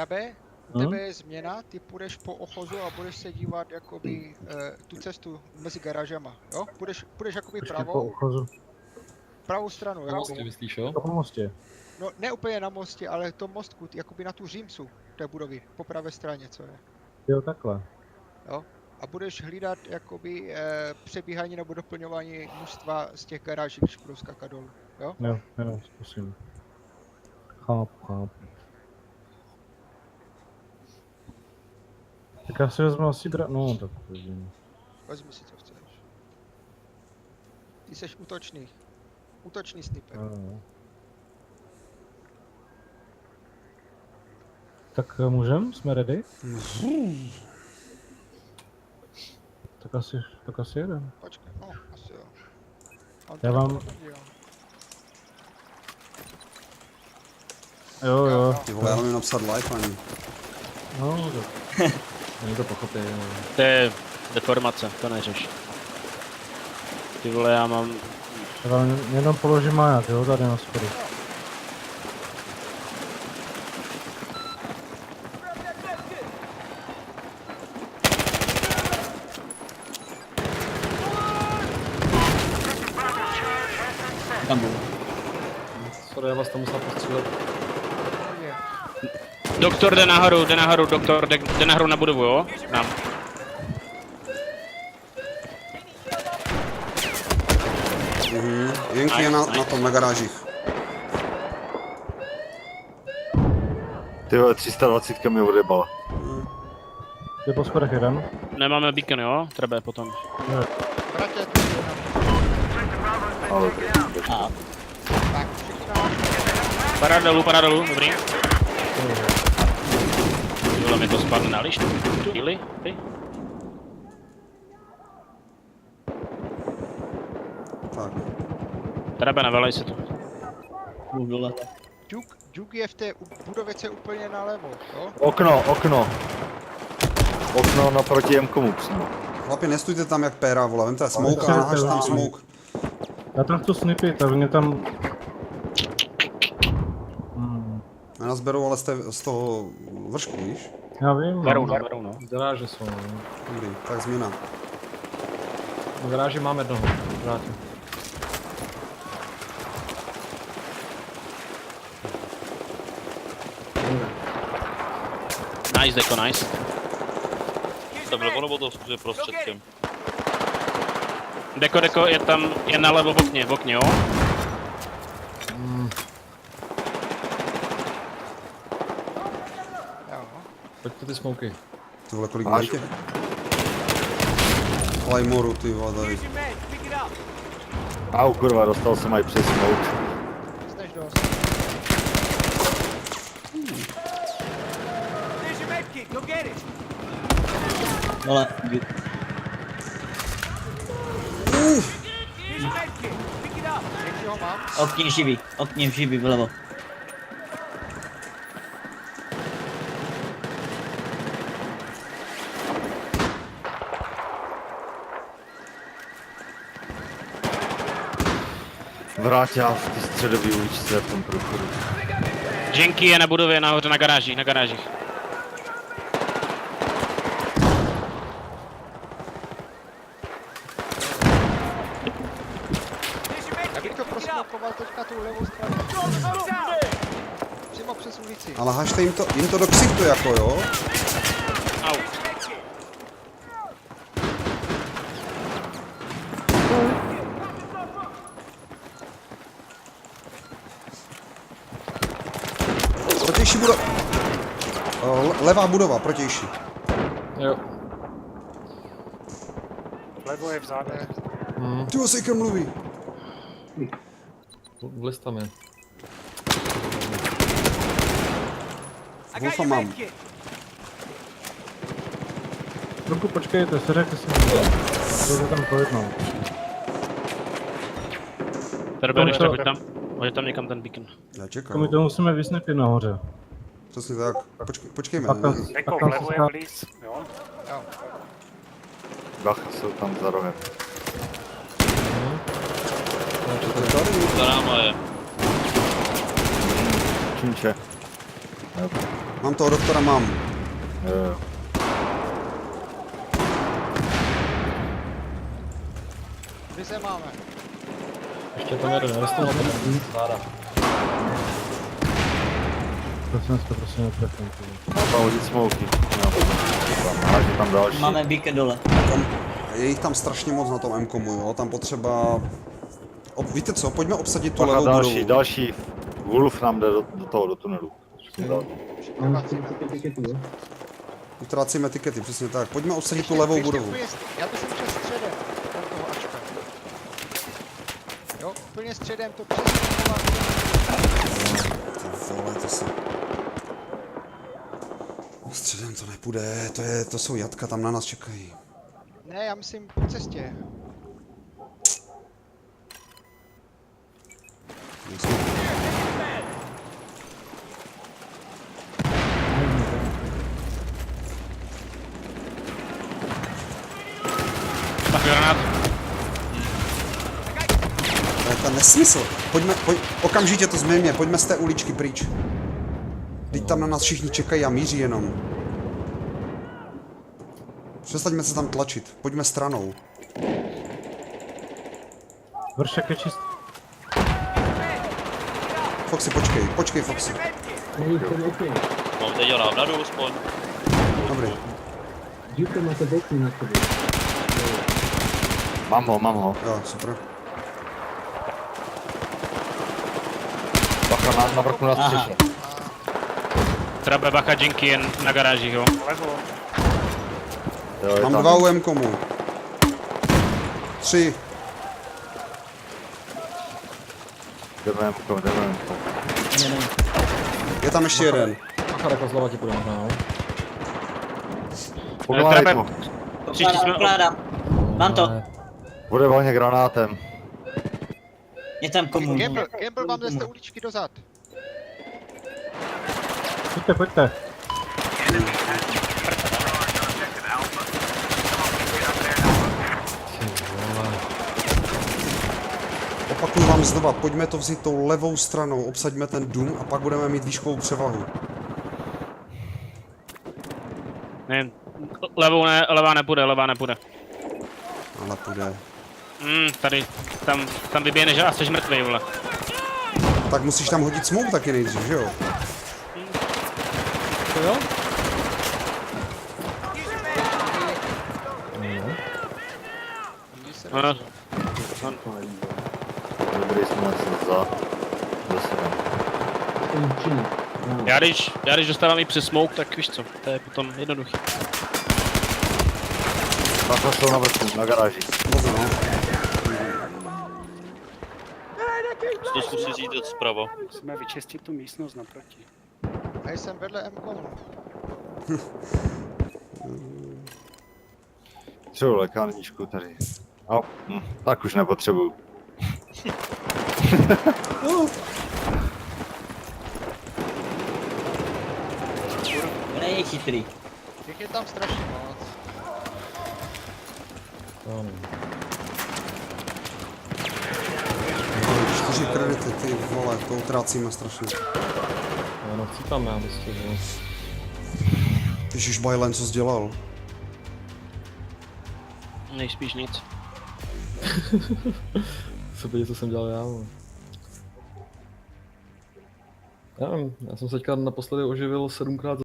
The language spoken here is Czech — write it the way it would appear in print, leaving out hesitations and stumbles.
tebe je změna, ty půjdeš po ochozu a budeš se dívat jakoby tu cestu mezi garážema, jo? Půjdeš jakoby Počkej, po pravou, ochozu. pravou stranu, Na jo? mostě myslíš, jo? To po mostě. No ne úplně na mostě, ale to mostku, jakoby na tu římsu té budovy, po pravé straně, co je, Jo, takhle. jo? A budeš hlídat jakoby přebíhání nebo doplňování mužstva z těch garáží, když budou skákat dolů, jo? Jo, zkusím. Chápu. Tak já si vezmu asi no tak vidím. Vezmi si, co chceš. Ty seš útočný sniper. No. Tak můžem? Jsme ready? Tak asi jedem. Počkej, no, asi jo. Já vám... Jo. Ty vole, já mám napsat live ani. No, tak. Oni to pochopí, jo. To je deformace, to neřeš. Ty vole, já mám... Já vám jenom položím maják, jo, tady na schody. Tam byl. Sorry, já vás tam musel postřílet. Doktor jde nahoru, doktor jde nahoru na budovu, jo? Nám. Jenky je na tom, na garážích. Ty vole, 320 mi odjebala. Je po schodech jeden. Nemáme beacon, jo? Treba potom. Bratě, tu je Ale tak, všichni na Para dolů, dobrý. Ty vole, mi to spadne na lištu. Chvíli, ty. Tak. Treba, navelej se tu. Bůh dole. Duke je v té budově úplně nalevo, jo? Okno naproti M-komu přímo. Chlapi, nestůjte tam jak péra, vole, vemte smoke a nahaž tam smoke. Já tam chci snipit, ale mě tam... Já nás berou ale z toho vršku, víš? Já vím. Berou, no. Garáže jsou, no. Dobrý, tak změna. Na garáži máme jednoho, vrátím. Nice, Deko, nice. To bylo nebo to je prostředkem? Deko, je tam, je nalevo v okně, jo? Jo. Pojďte ty smoky. Ty vole, kolik mají tě? Claymoru, ty vole, tady. Au kurva, dostal jsem aj přes smoke. Sneš dost. Dole. Jaký ho mám? Okně živý vlevo. Vrátila v té středové uličce v tom průchodu. Jenky je na budově nahoře na garážích. Já bych to prosmokoval teďka tu levou stranu. Přímo přes ulici. Ale hažte jim to do ksichtu jako, jo? Au. Protější budova. Levá budova, protější. Jo. Levo je vzadu. Ty ho se mluví. Vliz tam je. Wolfa mám. Trochu počkejte, seřekte si to tam pojednou. Treba, ještě hoď tam někam ten beacon. Já My čekám. to musíme vysnipit nahoře. Přesně tak. Počkejme. Pak tam Vlevo je blíz, jo? Jo. Bacha jsou tam za rohem. To je tady. Za náma je. Činče. Mám toho doktora, mám. Jo. Vize máme. Ještě tam jeden, nestou na to záda. Prosím vás, to prostě netrefím. Mám tam hodit smoky. Háže tam další. Máme beacon dole. Je jich tam strašně moc na tom M-komu, jo, tam potřeba... víte co, pojďme obsadit tu Bacha, levou další, budovu. další. Wolf nám jde do tunelu. Utrácíme etikety, přesně tak. Pojďme obsadit tu levou budovu. Já bych šel středem tam toho Ačka. Jo, úplně středem, to přesně Ty vole, to se... Středem to nepůjde, to jsou jatka, tam na nás čekají. Ne, já myslím po cestě. Tak granát. To je ten nesmysl. Okamžitě to změňme, pojďme z té uličky pryč. Teď tam na nás všichni čekají a míří jenom. Přestaňme se tam tlačit, pojďme stranou. Vršek je čist. Foxy, počkej Foxy. Mám teď návnadu aspoň. Dobrý. Mám ho. Jo, super. Bacha, na vrchu nás Aha. přišel. Trabe bacha džinky jen na garážích, jo. Levo. Jo, je Mám tam. 2 UM-komu. 3. Jdeme M-kom. Je tam ještě jeden. Bacha, jako zleva ti půjde možná, no. Pomalej Trape. to. Příští jsme... Ukládám. Mám to. Bude volně granátem. Je tam komu. Gamble vám jde z té uličky dozad. Pojďte. Opakuju vám znova, pojďme to vzít tou levou stranou, obsaďme ten dům a pak budeme mít výškovou převahu. Ne, levá nepůjde. Ale půjde. Tady, tam vyběhneš a jsi mrtvej, vole. Tak musíš tam hodit smoke taky nejdřív, že jo? To jo? Ano. Dobrý jsme za sebou. Já když dostávám i přes smoke, tak víš co, to je potom jednoduchý. Bacha jsou na vrchu, na garáži. Dobře, no. To zkusí jít zprava. Musíme vyčistit tu místnost naproti. A jsem vedle M-konu. Třeba lékárničku tady. No, tak už nepotřebuju. Není chytrý. Těch je tam strašně moc. Ano. 4 kredity, ty vole, to utrácíme strašně. No, chcípám já prostě, že jo. Ježiš, Bajlen, co jsi dělal? Nejspíš nic. Co jsem dělal já, vole. Já nevím, já jsem se teďka naposledy oživil 7krát